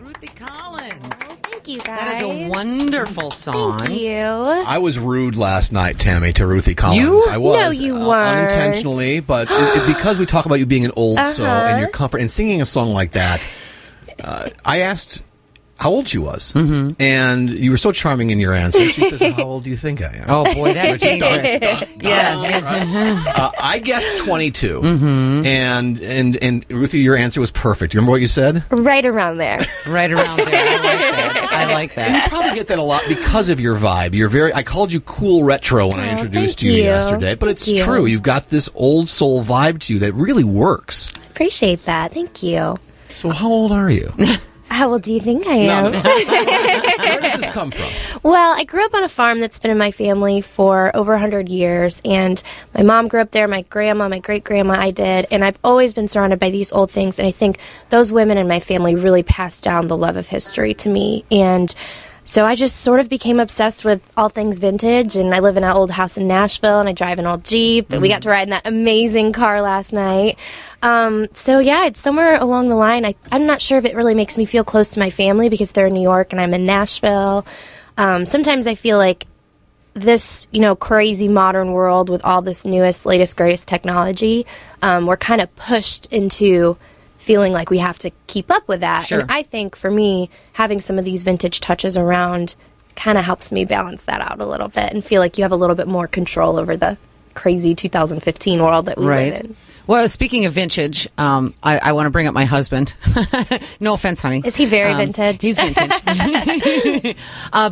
Ruthie Collins. Oh, thank you, guys. That is a wonderful song. Thank you. I was rude last night, Tammy, to Ruthie Collins. You? I was. No, you weren't. Unintentionally, but because we talk about you being an old soul and your comfort and singing a song like that, I asked how old she was. Mm-hmm. And you were so charming in your answer. She says, how old do you think I am? Oh, boy, that's dangerous. Yeah. I guessed 22. Mm-hmm. And Ruthie, your answer was perfect. You remember what you said? Right around there. Right around there. I like that. And you probably get that a lot because of your vibe. I called you cool retro when I introduced you yesterday, but it's true. You've got this old soul vibe to you that really works. Appreciate that. Thank you. So how old are you? How old do you think I am? No. Where does this come from? Well, I grew up on a farm that's been in my family for over 100 years, and my mom grew up there, my grandma, my great-grandma, I did, and I've always been surrounded by these old things, and I think those women in my family really passed down the love of history to me, and so I just sort of became obsessed with all things vintage, and I live in an old house in Nashville, and I drive an old Jeep, and we got to ride in that amazing car last night. So yeah, it's somewhere along the line. I'm not sure if it really makes me feel close to my family because they're in New York and I'm in Nashville. Sometimes I feel like this, crazy modern world with all this newest, latest, greatest technology, we're kind of pushed into feeling like we have to keep up with that. Sure. And I think for me, having some of these vintage touches around kind of helps me balance that out a little bit and feel like you have a little bit more control over the crazy 2015 world that we live in. Well, speaking of vintage, I want to bring up my husband. No offense, honey. Is he very vintage? He's vintage.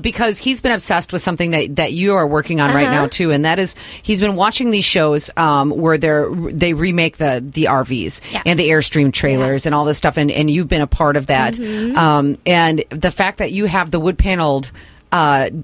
Because he's been obsessed with something that you are working on right now, too. And that is, he's been watching these shows where they remake the RVs and the Airstream trailers and all this stuff. And you've been a part of that. Mm-hmm. And the fact that you have the wood-paneled...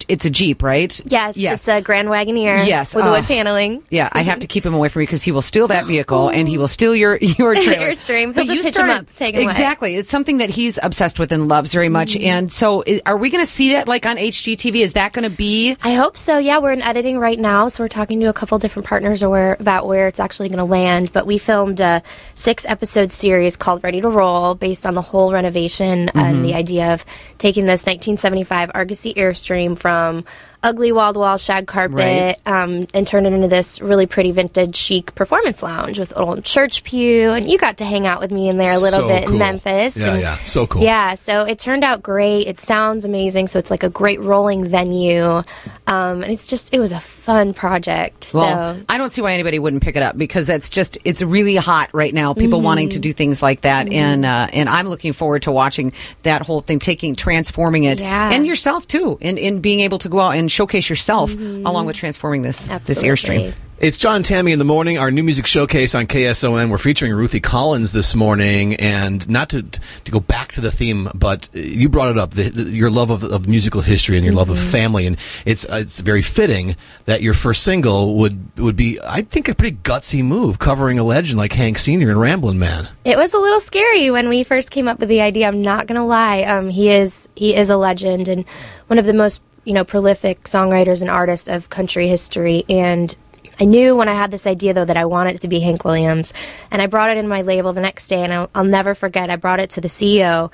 it's a Jeep, right? Yes, it's a Grand Wagoneer with wood paneling. Yeah, I have to keep him away from you because he will steal that vehicle and he will steal your trailer. Airstream. He'll just hitch him up, take him away. Exactly. It's something that he's obsessed with and loves very much. Mm-hmm. And so are we going to see that like on HGTV? Is that going to be? I hope so. Yeah, we're in editing right now. So we're talking to a couple different partners about where it's actually going to land. But we filmed a 6-episode series called Ready to Roll based on the whole renovation and the idea of taking this 1975 Argosy Airstream from ugly wall-to-wall shag carpet and turn it into this really pretty vintage chic performance lounge with an old church pew. And you got to hang out with me in there a little bit in Memphis. Yeah, so cool. Yeah, so it turned out great. It sounds amazing. So it's like a great rolling venue. And it was a fun project. Well, I don't see why anybody wouldn't pick it up because it's really hot right now. People wanting to do things like that. And I'm looking forward to watching that whole thing, transforming it. Yeah. And yourself, too, in being able to go out and showcase yourself along with transforming this Airstream. It's John and Tammy in the morning, our new music showcase on KSON. We're featuring Ruthie Collins this morning, and not to go back to the theme, but you brought it up, your love of musical history and your love of family, and it's very fitting that your first single would be, I think, a pretty gutsy move, covering a legend like Hank Sr. and Ramblin' Man. It was a little scary when we first came up with the idea. I'm not going to lie. He is a legend and one of the most prolific songwriters and artists of country history, and I knew when I had this idea, though, that I wanted it to be Hank Williams, and I brought it in my label the next day, and I'll never forget, I brought it to the CEO,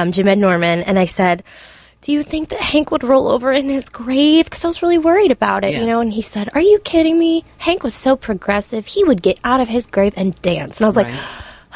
Jim Ed Norman, and I said, do you think that Hank would roll over in his grave? Because I was really worried about it, and he said, are you kidding me? Hank was so progressive, he would get out of his grave and dance. And I was like,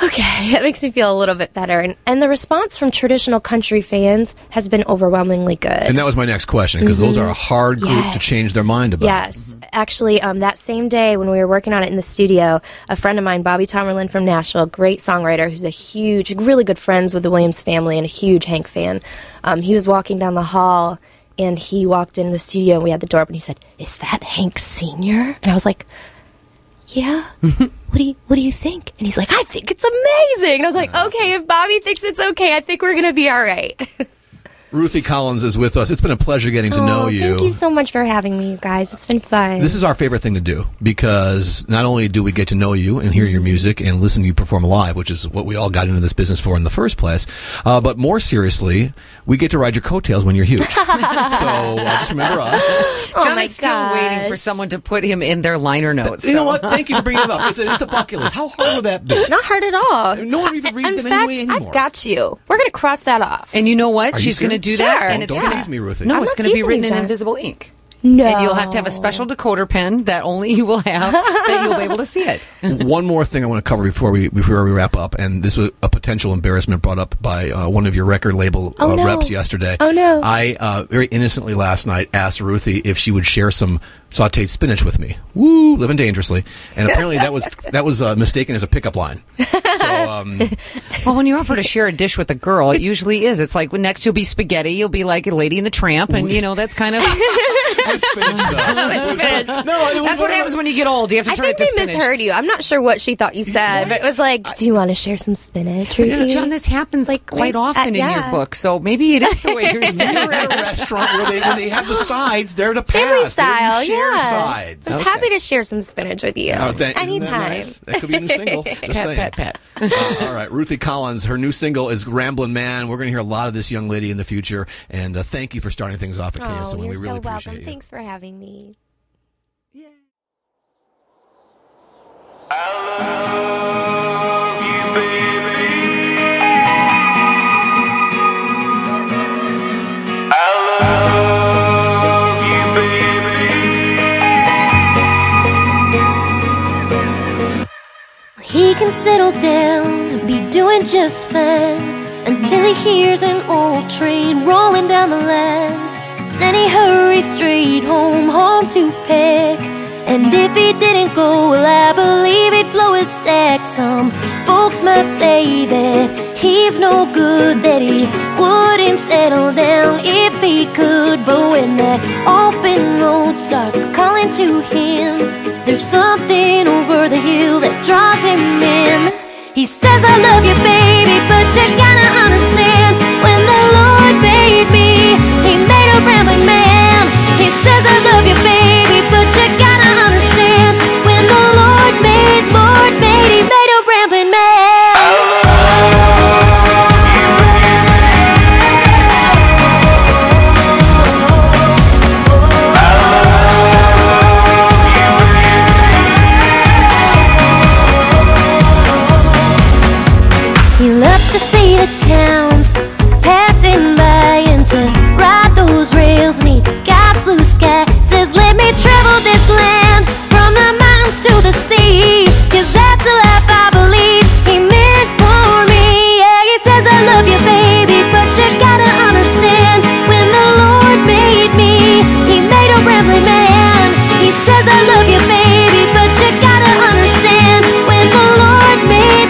okay, that makes me feel a little bit better. And the response from traditional country fans has been overwhelmingly good. And that was my next question, because those are a hard group to change their mind about. Yes. Actually, that same day when we were working on it in the studio, a friend of mine, Bobby Tomerlin from Nashville, great songwriter, who's really good friends with the Williams family and a huge Hank fan, he was walking down the hall, and he walked in the studio, and we had the door open, and he said, is that Hank Sr.? And I was like, yeah. What do you think? And he's like, I think it's amazing. And I was like, okay, if Bobby thinks it's okay, I think we're going to be all right. Ruthie Collins is with us. It's been a pleasure getting to know you. Thank you so much for having me, you guys. It's been fun. This is our favorite thing to do because not only do we get to know you and hear your music and listen to you perform live, which is what we all got into this business for in the first place, but more seriously, we get to ride your coattails when you're huge. So just remember us. John is still waiting for someone to put him in their liner notes. You know what? Thank you for bringing it up. It's a bucket list. How hard would that be? Not hard at all. No one even reads them in fact, anyway anymore. I've got you. We're going to cross that off. And you know what? Are She's going to do Sure. that. And Don't tease me, Ruthie. No, I'm it's not going to be teasing written you, in John. invisible ink. No. And you'll have to have a special decoder pen that only you will have that you'll be able to see it. One more thing I want to cover before we wrap up, and this was a potential embarrassment brought up by one of your record label reps yesterday. Oh, no. I very innocently last night asked Ruthie if she would share some sautéed spinach with me. Woo, living dangerously, and apparently that was mistaken as a pickup line. So, well, when you offer to share a dish with a girl, it usually is. It's like when next you'll be spaghetti, you'll be like a Lady in the Tramp, and that's kind of. spinach, That's what happens when you get old. You have to turn it to I think spinach. they misheard you. I'm not sure what she thought you said, but it was like, do you want to share some spinach? Ruthie? John, this happens quite often in yeah. your book, so maybe it is the way you're saying You're at a restaurant where when they have the sides, they're to pass. Family style, They share yeah. sides. I'm happy to share some spinach with you. Isn't that Anytime. nice? That could be a new single. Just saying. Pat. All right, Ruthie Collins. Her new single is "Ramblin' Man." We're going to hear a lot of this young lady in the future. And thank you for starting things off at KSON. You're We really so appreciate welcome. you. Thanks for having me. He can settle down and be doing just fine until he hears an old train rolling down the line. Then he hurries straight home to pack. And if he didn't go, well, I believe he'd blow his stack. Some folks might say that he's no good, that he wouldn't settle down if he could. But when that open road starts calling to him, there's something over the hill that draws him in. He says, I love you, baby, but you gotta understand, when the Lord made me, He made a rambling man. He says, I love you, baby, but you gotta understand, when the Lord made, He made a rambling man. He loves to see the towns passing by and to ride those rails neath God's blue sky. Says, let me travel this land from the mountains to the sea, 'cause that's the life I believe He meant for me. Yeah, He says, I love you, baby, but you gotta understand, when the Lord made me, He made a rambling man. He says, I love you, baby, but you gotta understand, when the Lord made,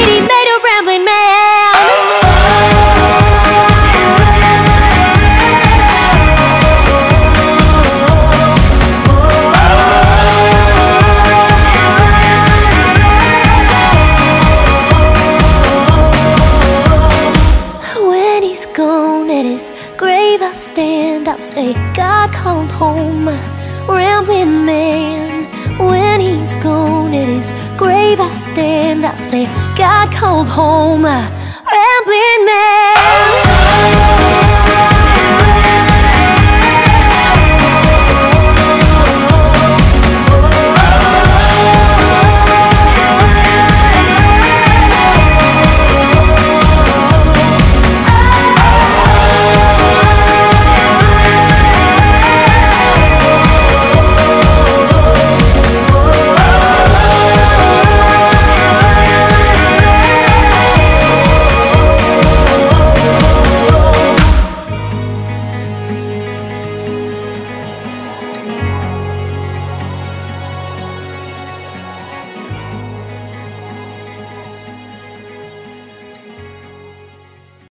He made a rambling man. When he's gone at his grave I stand, I'll say, God called home, rambling man. When he's gone at his grave I stand, I'll say, God called home, rambling man.